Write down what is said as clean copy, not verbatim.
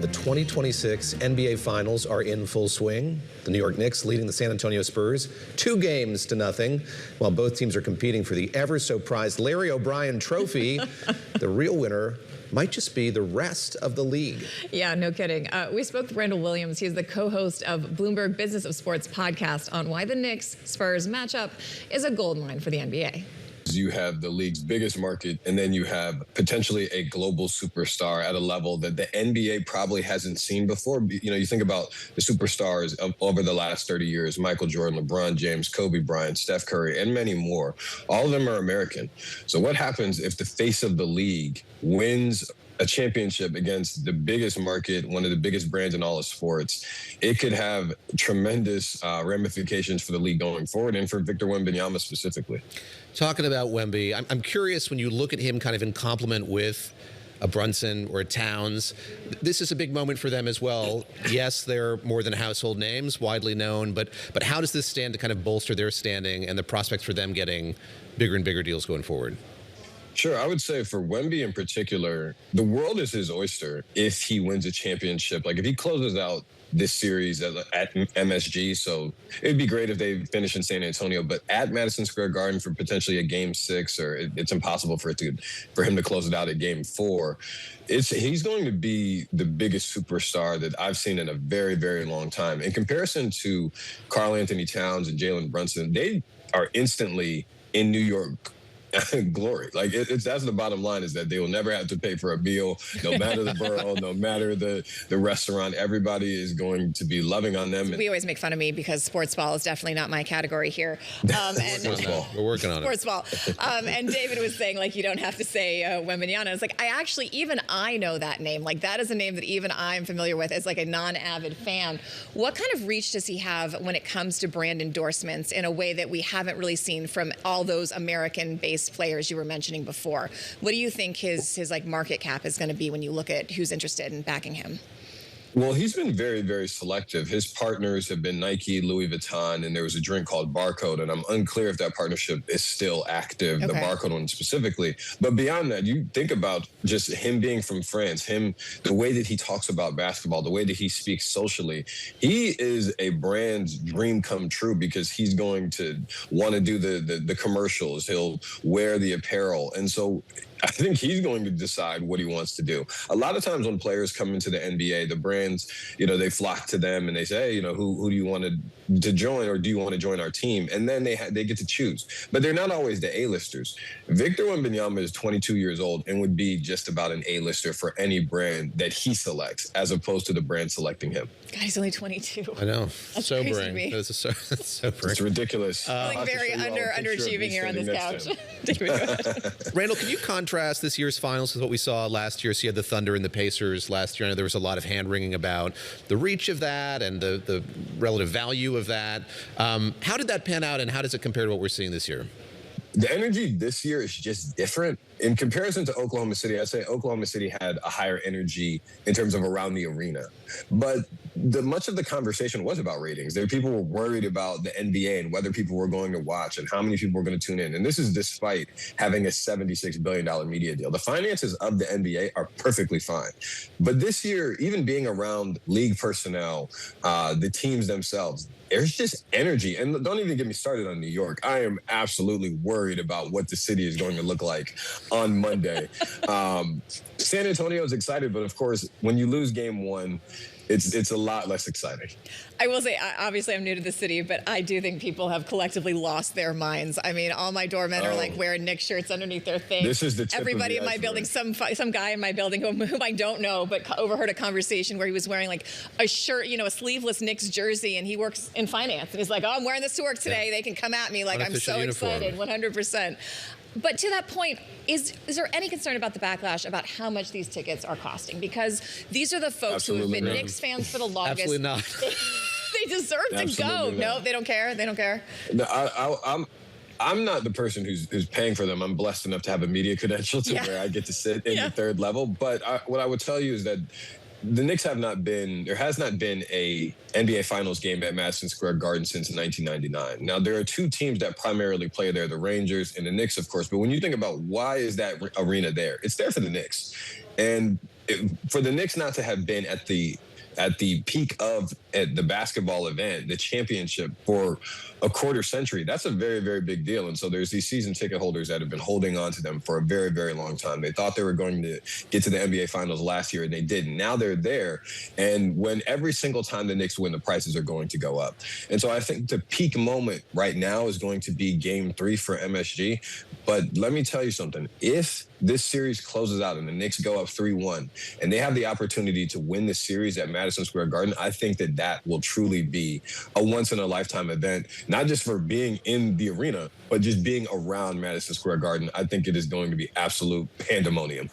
The 2026 NBA Finals are in full swing. The New York Knicks leading the San Antonio Spurs 2-0, while both teams are competing for the ever-so-prized Larry O'Brien Trophy. The real winner might just be the rest of the league. Yeah, no kidding. We spoke with Randall Williams. He's the co-host of Bloomberg Business of Sports podcast on why the Knicks-Spurs matchup is a gold mine for the NBA. You have the league's biggest market, and then you have potentially a global superstar at a level that the NBA probably hasn't seen before. You know, you think about the superstars over the last 30 years, Michael Jordan, LeBron James, Kobe Bryant, Steph Curry, and many more. All of them are American. So what happens if the face of the league wins a championship against the biggest market, one of the biggest brands in all of sports? It could have tremendous ramifications for the league going forward and for Victor Wembanyama specifically. Talking about Wemby, I'm curious when you look at him kind of in complement with a Brunson or a Towns. This is a big moment for them as well. Yes, they're more than household names, widely known, but how does this stand to kind of bolster their standing and the prospects for them getting bigger and bigger deals going forward? Sure. I would say for Wemby in particular, the world is his oyster if he wins a championship. Like if he closes out this series at MSG, so it'd be great if they finish in San Antonio, but at Madison Square Garden for potentially a Game 6, or it's impossible for him to close it out at Game 4. He's going to be the biggest superstar that I've seen in a very, very long time. In comparison to Karl Anthony Towns and Jalen Brunson, they are instantly in New York glory. Like that's the bottom line, is that they will never have to pay for a meal, no matter the borough, no matter the restaurant. Everybody is going to be loving on them. We always make fun of me because sports ball is definitely not my category here. We're working on it. Sports ball. And David was saying, like, you don't have to say Wembanyama. It's like, even I know that name. Like, that is a name that even I'm familiar with as like a non-avid fan. What kind of reach does he have when it comes to brand endorsements in a way that we haven't really seen from all those American-based players you were mentioning before? What do you think his like market cap is going to be when you look at who's interested in backing him? Well, he's been very, very selective. His partners have been Nike, Louis Vuitton, and there was a drink called Barcode, and I'm unclear if that partnership is still active, the Barcode one specifically. But beyond that, you think about just him being from France, the way that he talks about basketball, the way that he speaks socially. He is a brand's dream come true because he's going to want to do the commercials. He'll wear the apparel. And so I think he's going to decide what he wants to do. A lot of times when players come into the NBA, the brands, they flock to them and they say, hey, who do you want to join, or do you want to join our team? And then they get to choose. But they're not always the A-listers. Victor Wembanyama is 22 years old and would be just about an A-lister for any brand that he selects, as opposed to the brand selecting him. God, he's only 22. I know. That's sobering. Crazy to me. That's sobering. It's ridiculous. Feeling very underachieving here on this couch. Randall, can you contrast this year's finals with what we saw last year? So you had the Thunder and the Pacers last year. I know there was a lot of hand-wringing about the reach of that and the relative value of that. How did that pan out, and how does it compare to what we're seeing this year? The energy this year is just different. In comparison to Oklahoma City, I'd say Oklahoma City had a higher energy in terms of around the arena. But much of the conversation was about ratings. People were worried about the NBA and whether people were going to watch and how many people were going to tune in. And this is despite having a $76 billion media deal. The finances of the NBA are perfectly fine. But this year, even being around league personnel, the teams themselves, there's just energy. And don't even get me started on New York. I am absolutely worried about what the city is going to look like on Monday. San Antonio is excited, but of course, when you lose Game 1, it's a lot less exciting. I will say, obviously, I'm new to the city, but I do think people have collectively lost their minds. I mean, all my doormen are like wearing Knicks shirts underneath their thing. This is the tip Everybody of the in my building, some guy in my building whom I don't know, but overheard a conversation where he was wearing like a shirt, a sleeveless Knicks jersey, and he works in finance, and he's like, "Oh, I'm wearing this to work today. They can come at me like I'm so excited." 100%. But to that point, is there any concern about the backlash about how much these tickets are costing? Because these are the folks who have been Knicks fans for the longest. Absolutely not. They deserve to go. No, they don't care. They don't care. No, I'm not the person who's paying for them. I'm blessed enough to have a media credential to where I get to sit in the third level. But what I would tell you is that the Knicks there has not been a NBA Finals game at Madison Square Garden since 1999. Now, there are two teams that primarily play there, the Rangers and the Knicks, of course. But when you think about why is that arena there, it's there for the Knicks. And for the Knicks not to have been at the peak of the basketball event, the championship, for a quarter century, that's a very, very big deal. And so there's these season ticket holders that have been holding on to them for a very, very long time. They thought they were going to get to the NBA Finals last year, and they didn't. Now they're there. And when every single time the Knicks win, the prices are going to go up. And so I think the peak moment right now is going to be Game 3 for MSG. But let me tell you something. If this series closes out and the Knicks go up 3-1 and they have the opportunity to win the series at Madison Square Garden, I think that will truly be a once-in-a-lifetime event, not just for being in the arena, but just being around Madison Square Garden. I think it is going to be absolute pandemonium.